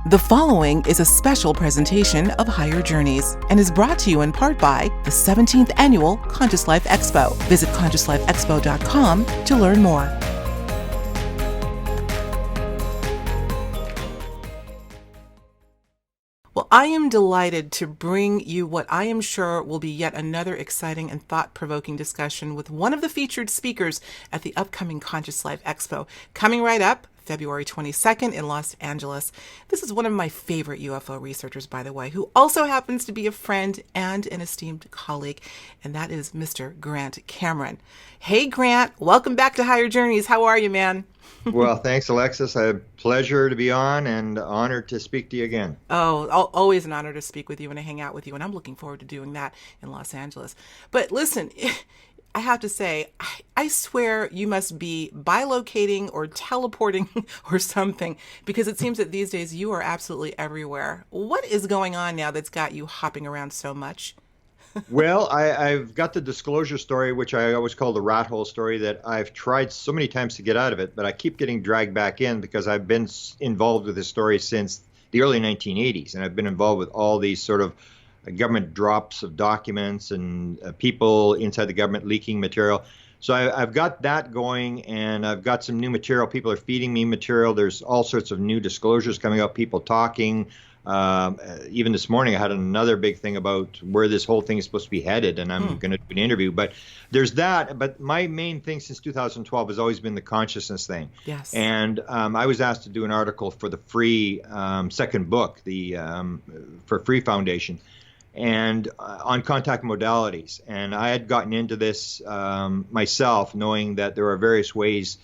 The following is a special presentation of Higher Journeys and is brought to you in part by the 17th Annual Conscious Life Expo. Visit ConsciousLifeExpo.com to learn more. Well, I am delighted to bring you what I am sure will be yet another exciting and thought-provoking discussion with one of the featured speakers at the upcoming Conscious Life Expo. Coming right up, February 22nd in Los Angeles. This is one of my favorite UFO researchers, by the way, who also happens to be a friend and an esteemed colleague, and that is Mr. Grant Cameron. Hey, Grant, welcome back to Higher Journeys. How are you, man? Well, thanks, Alexis. A pleasure to be on and honored to speak to you again. Oh, always an honor to speak with you and to hang out with you, and I'm looking forward to doing that in Los Angeles. But listen, I have to say, I swear you must be bilocating or teleporting or something, because it seems that these days you are absolutely everywhere. What is going on now that's got you hopping around so much? Well, I've got the disclosure story, which I always call the rat hole story, that I've tried so many times to get out of it, but I keep getting dragged back in because I've been involved with this story since the early 1980s, and I've been involved with all these sort of government drops of documents and people inside the government leaking material. So I've got that going, and I've got some new material. People are feeding me material. There's all sorts of new disclosures coming up, people talking. Even this morning, I had another big thing about where this whole thing is supposed to be headed, and I'm going to do an interview. But there's that. But my main thing since 2012 has always been the consciousness thing. Yes. And I was asked to do an article for the Free second book, for Free Foundation, and on contact modalities. And I had gotten into this myself, knowing that there are various ways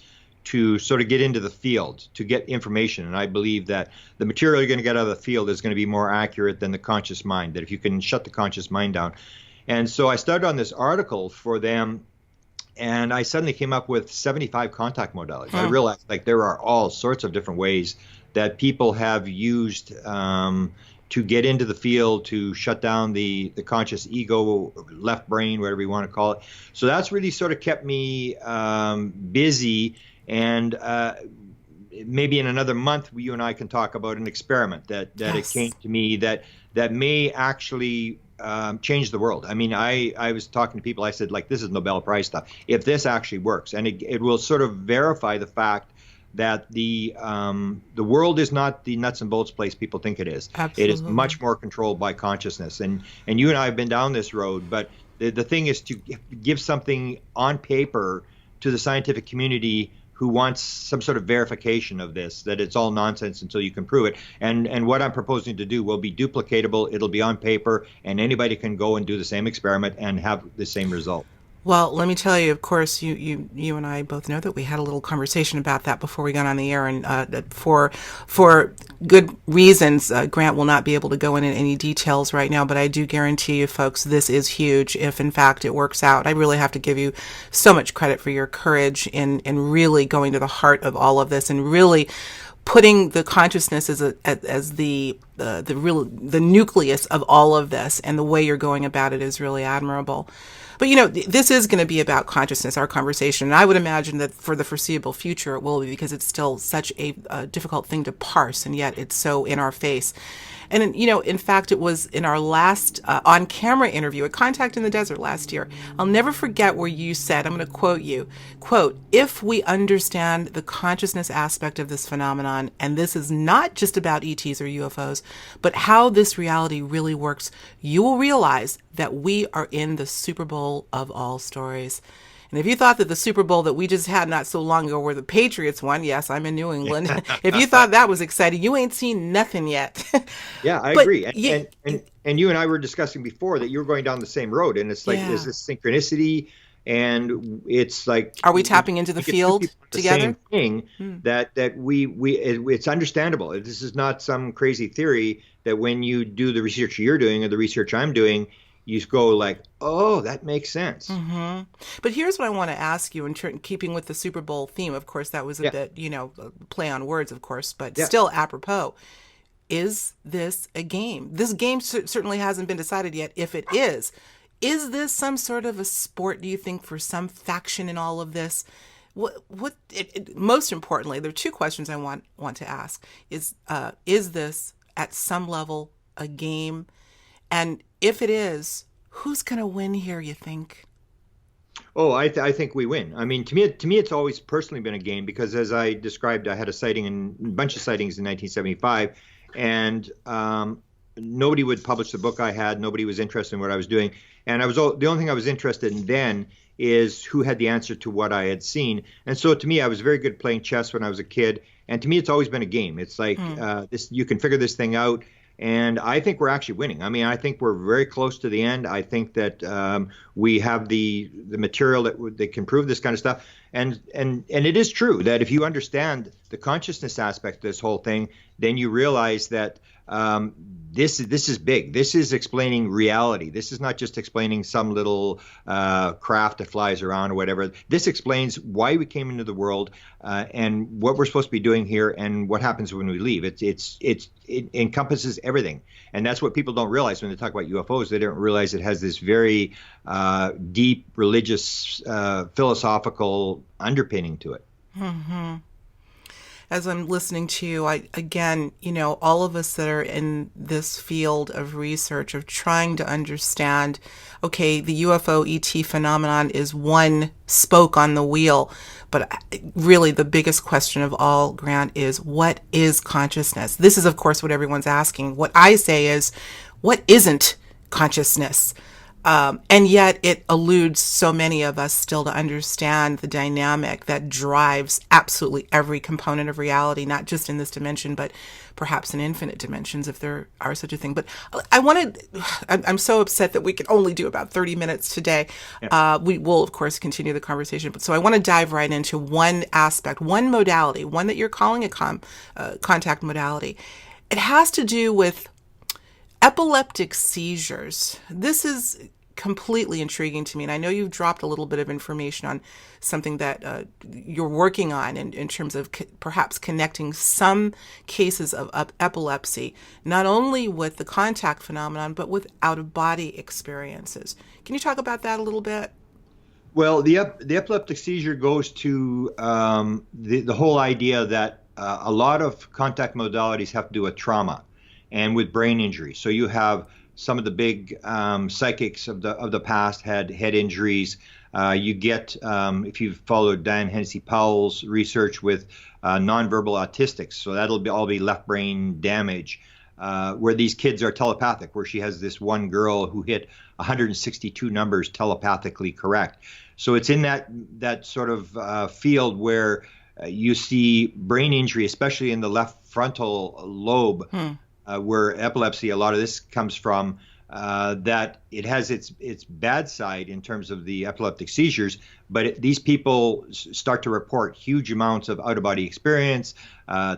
to sort of get into the field, to get information. And I believe that the material you're going to get out of the field is going to be more accurate than the conscious mind, that if you can shut the conscious mind down. And so I started on this article for them, and I suddenly came up with 75 contact modalities. I realized there are all sorts of different ways that people have used to get into the field, to shut down the conscious ego, left brain, whatever you want to call it. So that's really sort of kept me busy. And maybe in another month, you and I can talk about an experiment that Yes. it came to me that may actually change the world. I mean, I was talking to people. I said, this is Nobel Prize stuff. If this actually works, and it will sort of verify the fact that the world is not the nuts and bolts place people think it is. Absolutely. It is much more controlled by consciousness. And you and I have been down this road. But the thing is to give something on paper to the scientific community who wants some sort of verification of this, that it's all nonsense until you can prove it. And what I'm proposing to do will be duplicatable. It'll be on paper, and anybody can go and do the same experiment and have the same result. Well, let me tell you, of course, you and I both know that we had a little conversation about that before we got on the air, and for good reasons, Grant will not be able to go into any details right now, but I do guarantee you, folks, this is huge if, in fact, it works out. I really have to give you so much credit for your courage in really going to the heart of all of this and really putting the consciousness as the nucleus of all of this, and the way you're going about it is really admirable. But, this is going to be about consciousness, our conversation. And I would imagine that for the foreseeable future, it will be, because it's still such a difficult thing to parse, and yet it's so in our face. And, in fact, it was in our last on-camera interview at Contact in the Desert last year. I'll never forget where you said, I'm going to quote you, quote, "If we understand the consciousness aspect of this phenomenon, and this is not just about ETs or UFOs, but how this reality really works, you will realize that we are in the Super Bowl of all stories." And if you thought that the Super Bowl that we just had not so long ago, where the Patriots won, yes, I'm in New England. If you thought that was exciting, you ain't seen nothing yet. Yeah, I agree. And you and I were discussing before that you were going down the same road, and it's is this synchronicity? And it's are we tapping into the field together? Same thing that it's understandable. This is not some crazy theory that when you do the research you're doing or the research I'm doing, you go oh, that makes sense. Mm-hmm. But here's what I want to ask you, in keeping with the Super Bowl theme. Of course, that was a bit, play on words, of course, but still apropos. Is this a game? This game certainly hasn't been decided yet. If it is this some sort of a sport, do you think, for some faction in all of this? Most importantly, there are two questions I want to ask. Is this at some level a game? And if it is, who's going to win here, you think? Oh, I think we win. I mean, to me, it's always personally been a game because, as I described, I had a bunch of sightings in 1975, and nobody would publish the book I had. Nobody was interested in what I was doing, and the only thing I was interested in then is who had the answer to what I had seen. And so, to me, I was very good playing chess when I was a kid, and to me, it's always been a game. It's like this: you can figure this thing out. And I think we're actually winning. I mean, I think we're very close to the end. I think that we have the material that can prove this kind of stuff. And it is true that if you understand the consciousness aspect of this whole thing, then you realize that this is big. This is explaining reality. This is not just explaining some little craft that flies around or whatever. This explains why we came into the world and what we're supposed to be doing here and what happens when we leave. It encompasses everything, and that's what people don't realize when they talk about UFOs. They don't realize it has this very deep religious, philosophical underpinning to it. Mm-hmm. As I'm listening to you, all of us that are in this field of research of trying to understand, okay, the UFO ET phenomenon is one spoke on the wheel, but really the biggest question of all, Grant, is what is consciousness? This is, of course, what everyone's asking. What I say is, what isn't consciousness? And yet it eludes so many of us still to understand the dynamic that drives absolutely every component of reality, not just in this dimension, but perhaps in infinite dimensions, if there are such a thing. But I'm so upset that we can only do about 30 minutes today. Yeah. We will, of course, continue the conversation. But so I want to dive right into one aspect, one modality, one that you're calling a contact modality. It has to do with epileptic seizures. This is completely intriguing to me, and I know you've dropped a little bit of information on something that you're working on in terms of perhaps connecting some cases of epilepsy, not only with the contact phenomenon, but with out-of-body experiences. Can you talk about that a little bit? Well, the epileptic seizure goes to the whole idea that a lot of contact modalities have to do with trauma and with brain injury. So you have some of the big psychics of the past had head injuries. You get, if you've followed Diane Hennessy Powell's research with nonverbal autistics, so that'll all be left brain damage, where these kids are telepathic, where she has this one girl who hit 162 numbers telepathically correct. So it's in that sort of field where you see brain injury, especially in the left frontal lobe, where epilepsy, a lot of this comes from, that it has its bad side in terms of the epileptic seizures, but these people start to report huge amounts of out-of-body experience,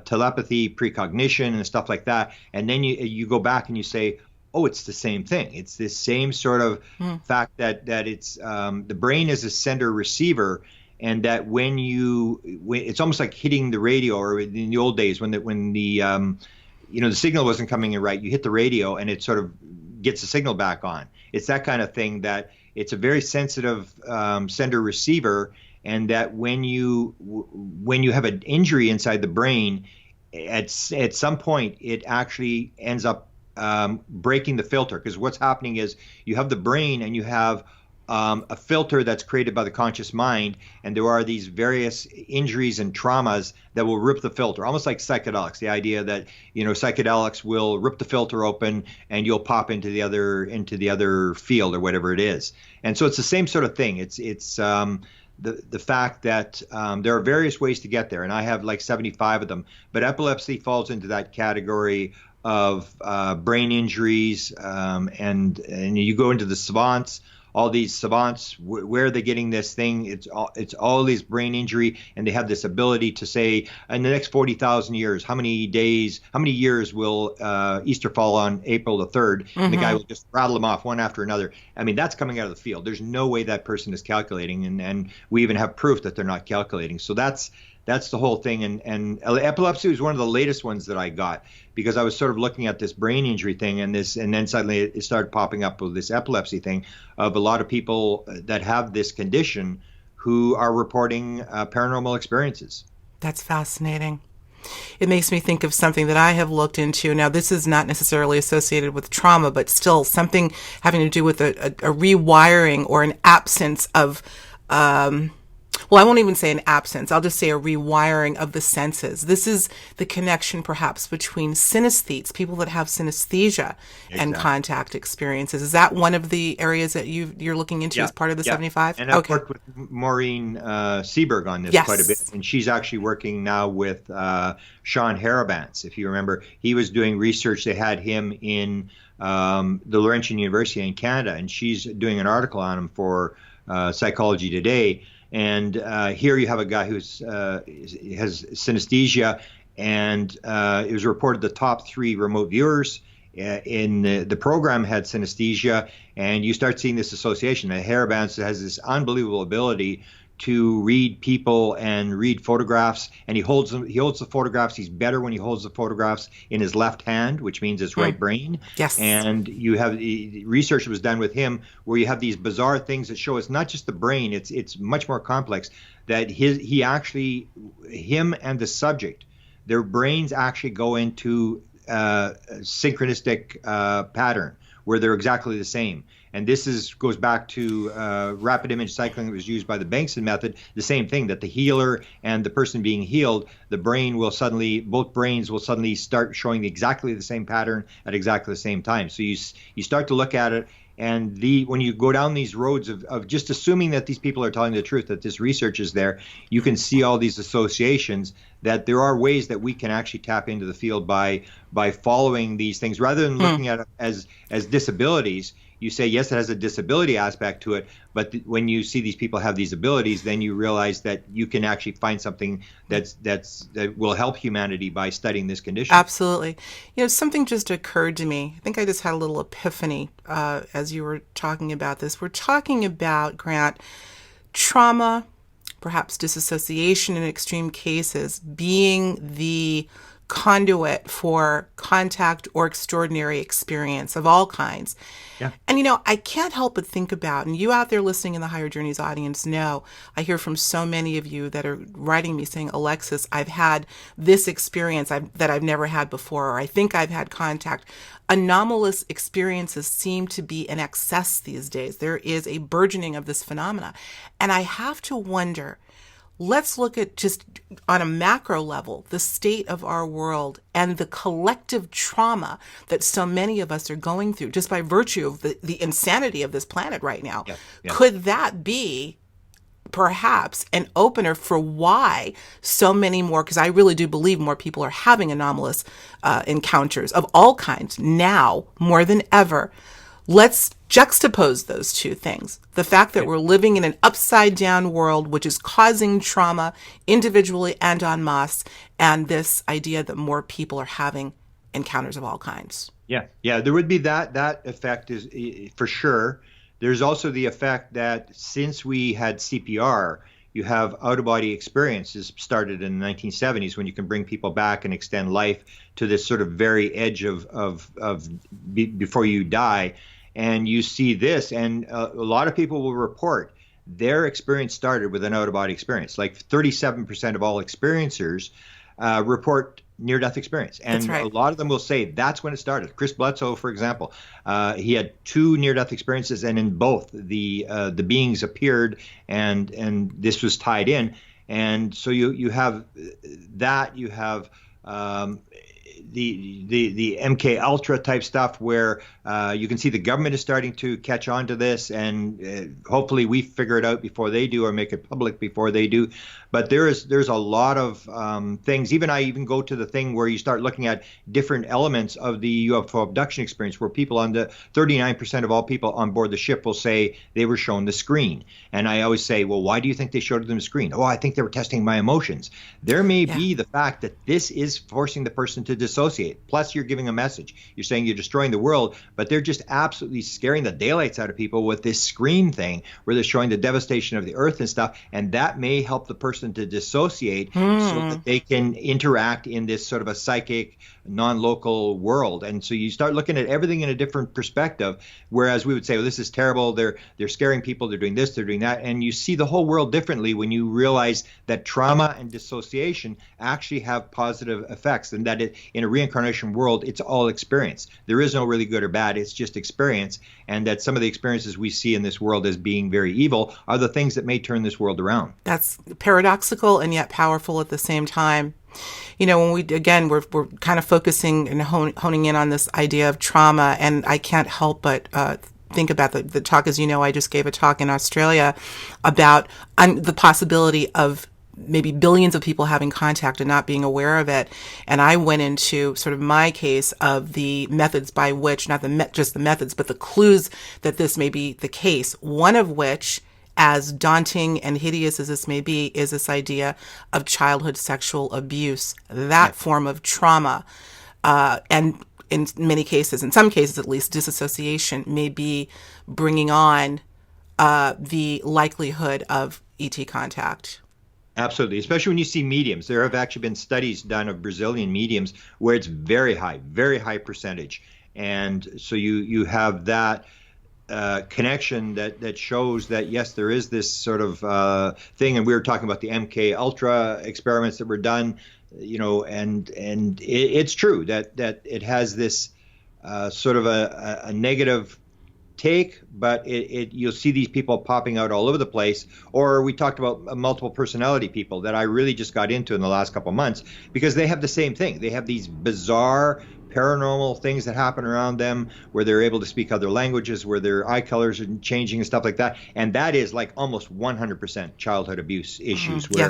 telepathy, precognition, and stuff like that. And then you go back and you say, oh, it's the same thing. It's this same sort of fact that it's the brain is a sender-receiver, and that when it's almost like hitting the radio, or in the old days when the signal wasn't coming in right, you hit the radio and it sort of gets the signal back on. It's that kind of thing, that it's a very sensitive sender receiver, and that when you have an injury inside the brain, at some point it actually ends up breaking the filter, because what's happening is you have the brain and you have a filter that's created by the conscious mind, and there are these various injuries and traumas that will rip the filter, almost like psychedelics. The idea that psychedelics will rip the filter open and you'll pop into the other field or whatever it is. And so it's the same sort of thing. It's the fact that there are various ways to get there, and I have like 75 of them. But epilepsy falls into that category of brain injuries, and you go into the savants. All these savants, where are they getting this thing? It's all these brain injury, and they have this ability to say, in the next 40,000 years, how many years will Easter fall on April the 3rd? And the guy will just rattle them off one after another. I mean, that's coming out of the field. There's no way that person is calculating, and we even have proof that they're not calculating. So that's the whole thing. And epilepsy was one of the latest ones that I got, because I was sort of looking at this brain injury thing and then suddenly it started popping up with this epilepsy thing of a lot of people that have this condition who are reporting paranormal experiences. That's fascinating. It makes me think of something that I have looked into. Now, this is not necessarily associated with trauma, but still something having to do with a rewiring or an absence of, well, I won't even say an absence. I'll just say a rewiring of the senses. This is the connection perhaps between synesthetes, people that have synesthesia, and contact experiences. Is that one of the areas that you're looking into as part of the 75? And I've worked with Maureen Seberg on this quite a bit. And she's actually working now with Sean Harabantz. If you remember, he was doing research. They had him in the Laurentian University in Canada, and she's doing an article on him for Psychology Today. And here you have a guy who's has synesthesia, and it was reported the top 3 remote viewers in the program had synesthesia, and you start seeing this association. And Harabantz has this unbelievable ability to read people and read photographs, and he holds the photographs. He's better when he holds the photographs in his left hand, which means his right brain. Yes. And you have research was done with him where you have these bizarre things that show it's not just the brain, it's much more complex, that him and the subject, their brains actually go into synchronistic pattern where they're exactly the same. And this goes back to rapid image cycling that was used by the Bankson method. The same thing, that the healer and the person being healed, both brains will suddenly start showing exactly the same pattern at exactly the same time. So you start to look at it, and when you go down these roads of just assuming that these people are telling the truth, that this research is there, you can see all these associations, that there are ways that we can actually tap into the field by following these things rather than looking at it as disabilities. You say, yes, it has a disability aspect to it, but when you see these people have these abilities, then you realize that you can actually find something that will help humanity by studying this condition. Absolutely. Something just occurred to me. I think I just had a little epiphany as you were talking about this. We're talking about, Grant, trauma, perhaps disassociation in extreme cases, being the conduit for contact or extraordinary experience of all kinds. Yeah. And I can't help but think about, and you out there listening in the Higher Journeys audience know, I hear from so many of you that are writing me saying, Alexis, I've had this experience that I've never had before, or I think I've had contact. Anomalous experiences seem to be in excess these days. There is a burgeoning of this phenomena. And I have to wonder, let's look at just on a macro level, the state of our world and the collective trauma that so many of us are going through just by virtue of the insanity of this planet right now. Yeah. Could that be perhaps an opener for why so many more, because I really do believe more people are having anomalous encounters of all kinds now more than ever. Let's juxtapose those two things. The fact that we're living in an upside down world, which is causing trauma individually and en masse, and this idea that more people are having encounters of all kinds. Yeah. There would be that effect is for sure. There's also the effect that since we had CPR, you have out-of-body experiences started in the 1970s when you can bring people back and extend life to this sort of very edge of before you die. And you see this, and a lot of people will report their experience started with an out-of-body experience. Like 37% of all experiencers report near-death experience. And That's right. A lot of them will say that's when it started. Chris Bledsoe, for example, he had 2 near-death experiences, and in both the beings appeared, and this was tied in. And so you have that. You have the MK Ultra type stuff where you can see the government is starting to catch on to this, and hopefully we figure it out before they do or make it public before they do. But there's a lot of things. I even go to the thing where you start looking at different elements of the UFO abduction experience, where people 39% of all people on board the ship will say they were shown the screen. And I always say, well, why do you think they showed them the screen? Oh, I think they were testing my emotions. There may be the fact that this is forcing the person to to dissociate. Plus, you're giving a message. You're saying you're destroying the world, but they're just absolutely scaring the daylights out of people with this screen thing where they're showing the devastation of the earth and stuff. And that may help the person to dissociate so that they can interact in this sort of a psychic, non-local world. And so you start looking at everything in a different perspective, whereas we would say, well, this is terrible. They're scaring people. They're doing this. They're doing that. And you see the whole world differently when you realize that trauma and dissociation actually have positive effects, and that in a reincarnation world, it's all experience. There is no really good or bad. It's just experience. And that some of the experiences we see in this world as being very evil are the things that may turn this world around. That's paradoxical and yet powerful at the same time. You know, when we're kind of focusing and honing in on this idea of trauma, and I can't help but think about the talk. As you know, I just gave a talk in Australia about the possibility of maybe billions of people having contact and not being aware of it. And I went into sort of my case of the methods by which, not just the methods, but the clues that this may be the case. One of which, as daunting and hideous as this may be, is this idea of childhood sexual abuse, that form of trauma. And in many cases, in some cases at least, disassociation may be bringing on the likelihood of ET contact. Absolutely, especially when you see mediums. There have actually been studies done of Brazilian mediums where it's very high percentage. And so you have that connection that shows that, yes, there is this sort of thing. And we were talking about the MK Ultra experiments that were done, you know, and it's true that it has this sort of a negative take, but you'll see these people popping out all over the place. Or we talked about multiple personality people that I really just got into in the last couple of months, because they have the same thing. They have these bizarre paranormal things that happen around them where they're able to speak other languages, where their eye colors are changing and stuff like that. And that is like almost 100% childhood abuse issues where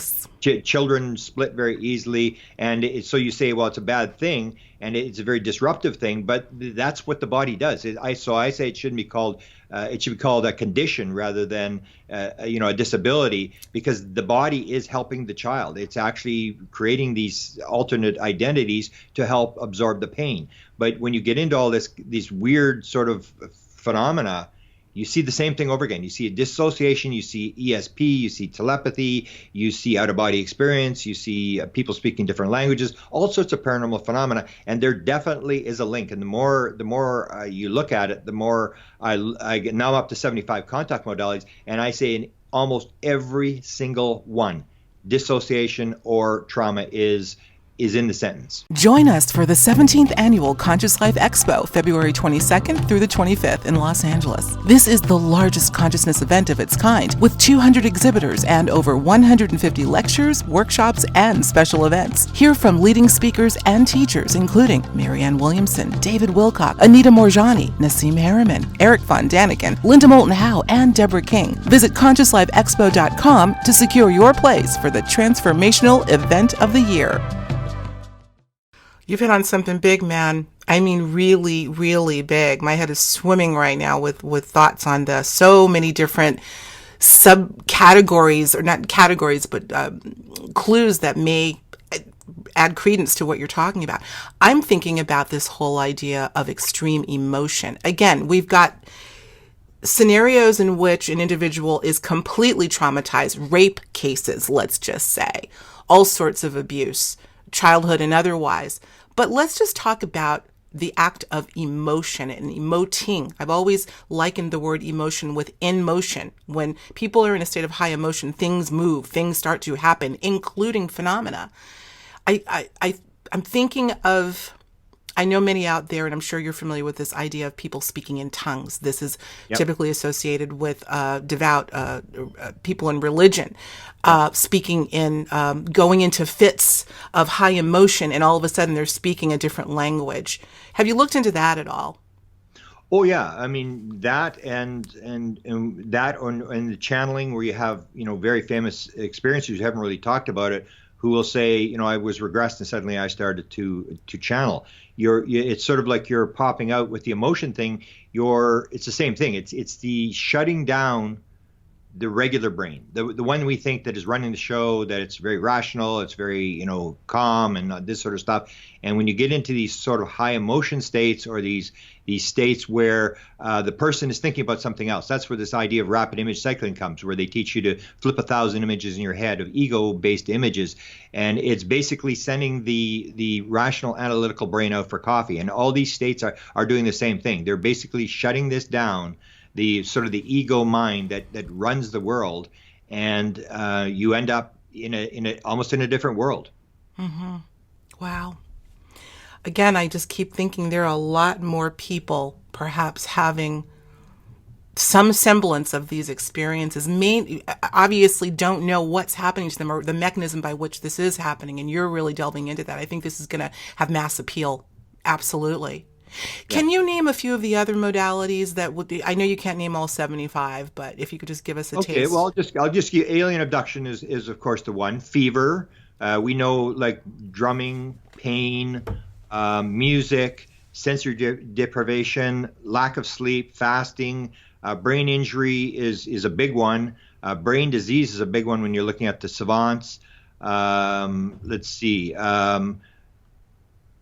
children split very easily. And so you say, well, it's a bad thing and it's a very disruptive thing, but that's what the body does. So I say it shouldn't be called, it should be called a condition rather than, a disability, because the body is helping the child. It's actually creating these alternate identities to help absorb the pain. But when you get into all these weird sort of phenomena, you see the same thing over again. You see a dissociation, you see ESP, you see telepathy, you see out-of-body experience, you see people speaking different languages, all sorts of paranormal phenomena, and there definitely is a link. And the more you look at it, the more I get. Now I'm up to 75 contact modalities, and I say in almost every single one, dissociation or trauma is in the sentence. Join us for the 17th Annual Conscious Life Expo, February 22nd through the 25th in Los Angeles. This is the largest consciousness event of its kind, with 200 exhibitors and over 150 lectures, workshops, and special events. Hear from leading speakers and teachers, including Marianne Williamson, David Wilcock, Anita Morjani, Nassim Harriman, Eric Von Daniken, Linda Moulton Howe, and Deborah King. Visit ConsciousLifeExpo.com to secure your place for the transformational event of the year. You've hit on something big, man. I mean, really, really big. My head is swimming right now with thoughts on this. So many different subcategories, or not categories, but clues that may add credence to what you're talking about. I'm thinking about this whole idea of extreme emotion. Again, we've got scenarios in which an individual is completely traumatized, rape cases, let's just say, all sorts of abuse, childhood and otherwise. But let's just talk about the act of emotion and emoting. I've always likened the word emotion with in motion. When people are in a state of high emotion, things move, things start to happen, including phenomena. I'm thinking of, I know many out there, and I'm sure you're familiar with this idea of people speaking in tongues. This is typically associated with devout people in religion, speaking in, going into fits of high emotion, and all of a sudden they're speaking a different language. Have you looked into that at all? Oh yeah, I mean that and that and the channeling, where you have very famous experiencers who haven't really talked about it, who will say, I was regressed and suddenly I started to channel. It's sort of like you're popping out with the emotion thing. It's the same thing. It's the shutting down the regular brain, the one we think that is running the show, that it's very rational, it's very, calm and this sort of stuff. And when you get into these sort of high emotion states, or these states where the person is thinking about something else, that's where this idea of rapid image cycling comes, where they teach you to flip 1,000 images in your head of ego-based images. And it's basically sending the rational analytical brain out for coffee. And all these states are doing the same thing. They're basically shutting this down, the sort of the ego mind that runs the world, and you end up almost in a different world. Mm-hmm. Wow. Again, I just keep thinking there are a lot more people perhaps having some semblance of these experiences, obviously don't know what's happening to them or the mechanism by which this is happening, and you're really delving into that. I think this is going to have mass appeal. Absolutely. Can you name a few of the other modalities that would be? I know you can't name all 75, but if you could just give us a taste. Okay, well, I'll just give alien abduction is of course the one. Fever, we know, like drumming, pain, music, sensory deprivation, lack of sleep, fasting, brain injury is a big one. Brain disease is a big one when you're looking at the savants. Let's see.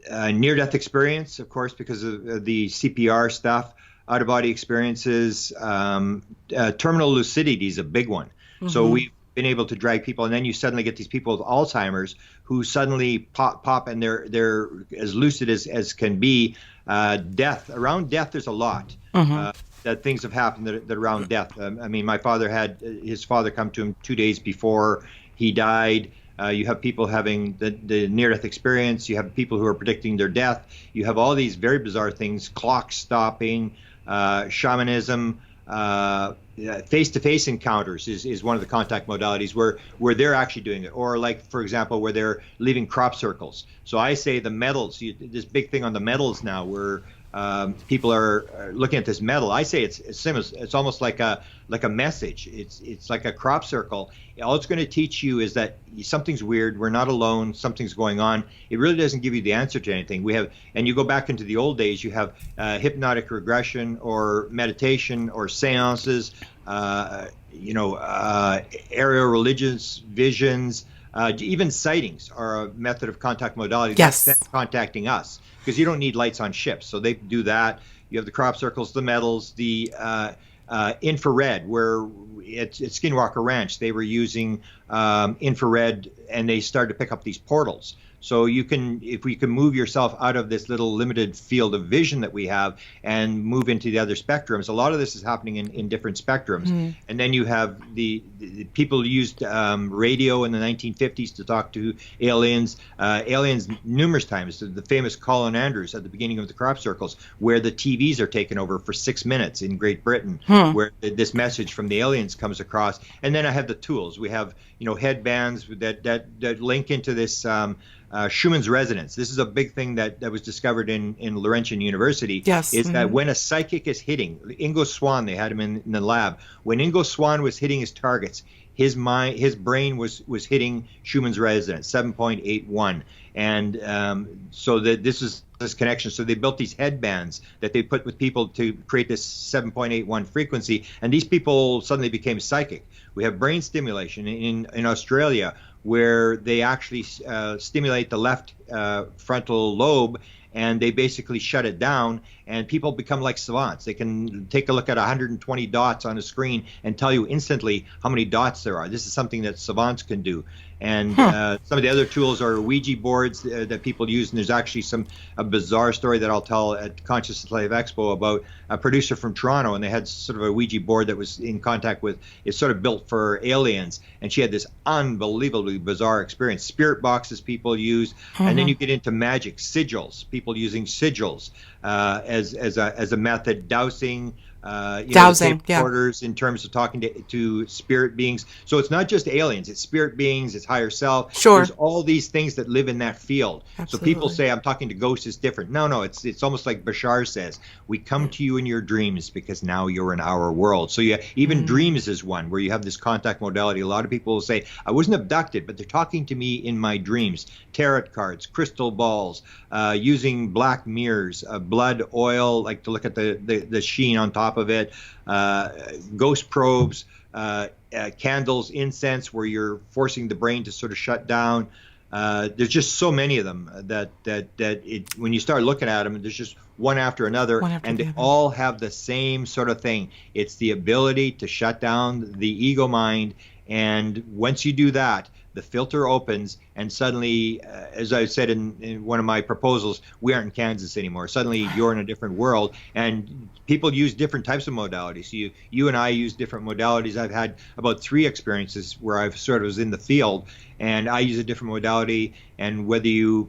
Near-death experience, of course, because of the CPR stuff. Out-of-body experiences. Terminal lucidity is a big one. Mm-hmm. So we've been able to drag people, and then you suddenly get these people with Alzheimer's who suddenly pop, and they're as lucid as can be. Around death, there's a lot. Mm-hmm. That things have happened that around death. I mean, my father had his father come to him 2 days before he died. You have people having the near-death experience. You have people who are predicting their death. You have all these very bizarre things: clock stopping, shamanism, face-to-face encounters is one of the contact modalities where they're actually doing it. Or, like, for example, where they're leaving crop circles. So I say the metals. This big thing on the metals now, where people are looking at this metal. I say it's almost like a message. It's like a crop circle. All it's going to teach you is that something's weird. We're not alone. Something's going on. It really doesn't give you the answer to anything. And you go back into the old days. You have hypnotic regression, or meditation, or seances. Aerial religions, visions. Even sightings are a method of contact modality. Yes. That's contacting us, because you don't need lights on ships. So they do that. You have the crop circles, the metals, the infrared, where at Skinwalker Ranch, they were using infrared, and they started to pick up these portals. So if we can move yourself out of this little limited field of vision that we have and move into the other spectrums, a lot of this is happening in different spectrums. Mm-hmm. And then you have the people used radio in the 1950s to talk to aliens numerous times. The famous Colin Andrews at the beginning of the crop circles, where the TVs are taken over for 6 minutes in Great Britain, where this message from the aliens comes across. And then I have the tools. We have headbands that link into this. Schumann's resonance. This is a big thing that was discovered in Laurentian University. Yes. Is that when a psychic is hitting, Ingo Swann, they had him in the lab. When Ingo Swann was hitting his targets, his brain was hitting Schumann's resonance, 7.81. And so that this is this connection. So they built these headbands that they put with people to create this 7.81 frequency. And these people suddenly became psychic. We have brain stimulation in Australia, where they actually stimulate the left frontal lobe, and they basically shut it down, and people become like savants. They can take a look at 120 dots on a screen and tell you instantly how many dots there are. This is something that savants can do. And some of the other tools are Ouija boards that people use. And there's actually a bizarre story that I'll tell at Consciousness Live Expo about a producer from Toronto, and they had sort of a Ouija board that was in contact with, it's sort of built for aliens. And she had this unbelievably bizarre experience. Spirit boxes people use. Mm-hmm. And then you get into magic, sigils, people using sigils as a method, dowsing. Dowsing, orders in terms of talking to spirit beings. So it's not just aliens, it's spirit beings, it's higher self. Sure. There's all these things that live in that field. Absolutely. So people say, I'm talking to ghosts is different. No, it's almost like Bashar says, we come to you in your dreams because now you're in our world. So even dreams is one where you have this contact modality. A lot of people will say, I wasn't abducted, but they're talking to me in my dreams. Tarot cards, crystal balls, using black mirrors, blood, oil, like to look at the sheen on top of it, ghost probes, candles, incense, where you're forcing the brain to sort of shut down. There's just so many of them that when you start looking at them, there's just one after another, and they all have the same sort of thing. It's the ability to shut down the ego mind, and once you do that, the filter opens, and suddenly, as I said in one of my proposals, we aren't in Kansas anymore. Suddenly, you're in a different world, and people use different types of modalities. You and I use different modalities. I've had about 3 experiences where I've sort of was in the field, and I use a different modality, and whether you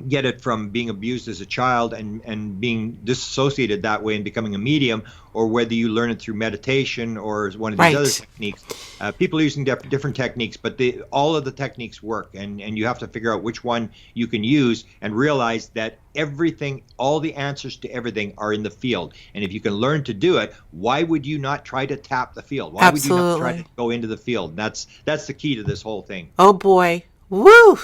get it from being abused as a child and being disassociated that way and becoming a medium, or whether you learn it through meditation or one of these other techniques. People are using different techniques, but all of the techniques work, and you have to figure out which one you can use and realize that everything, all the answers to everything are in the field. And if you can learn to do it, why would you not try to tap the field? Why would you not try to go into the field? That's the key to this whole thing. Oh boy. Woo!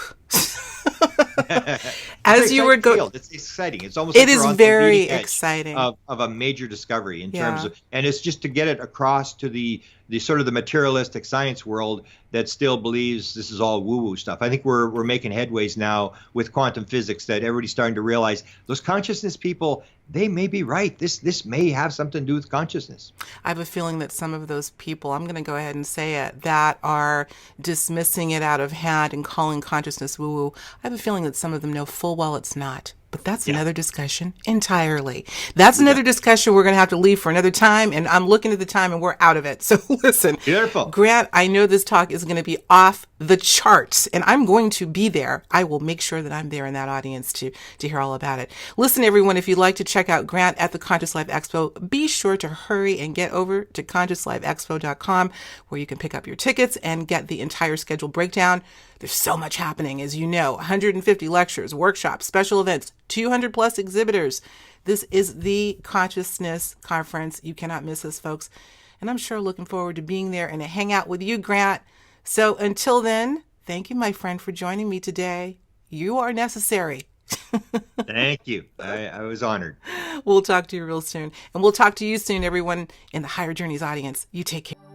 As you were going, it's exciting. It's almost like it is very exciting of a major discovery in terms of, and it's just to get it across to the sort of the materialistic science world that still believes this is all woo-woo stuff. I think we're making headways now with quantum physics, that everybody's starting to realize those consciousness people, they may be right. This may have something to do with consciousness. I have a feeling that some of those people, I'm going to go ahead and say it, that are dismissing it out of hand and calling consciousness woo-woo, I have a feeling that some of them know full well it's not. But that's another discussion entirely. That's another discussion we're going to have to leave for another time. And I'm looking at the time and we're out of it. So listen, beautiful. Grant, I know this talk is going to be off the charts and I'm going to be there. I will make sure that I'm there in that audience to hear all about it. Listen, everyone, if you'd like to check out Grant at the Conscious Life Expo, be sure to hurry and get over to consciouslifeexpo.com, where you can pick up your tickets and get the entire schedule breakdown. There's so much happening, as you know, 150 lectures, workshops, special events, 200 plus exhibitors. This is the Consciousness Conference. You cannot miss this, folks. And I'm sure looking forward to being there and to hang out with you, Grant. So until then, thank you, my friend, for joining me today. You are necessary. Thank you. I was honored. We'll talk to you real soon. And we'll talk to you soon, everyone in the Higher Journeys audience. You take care.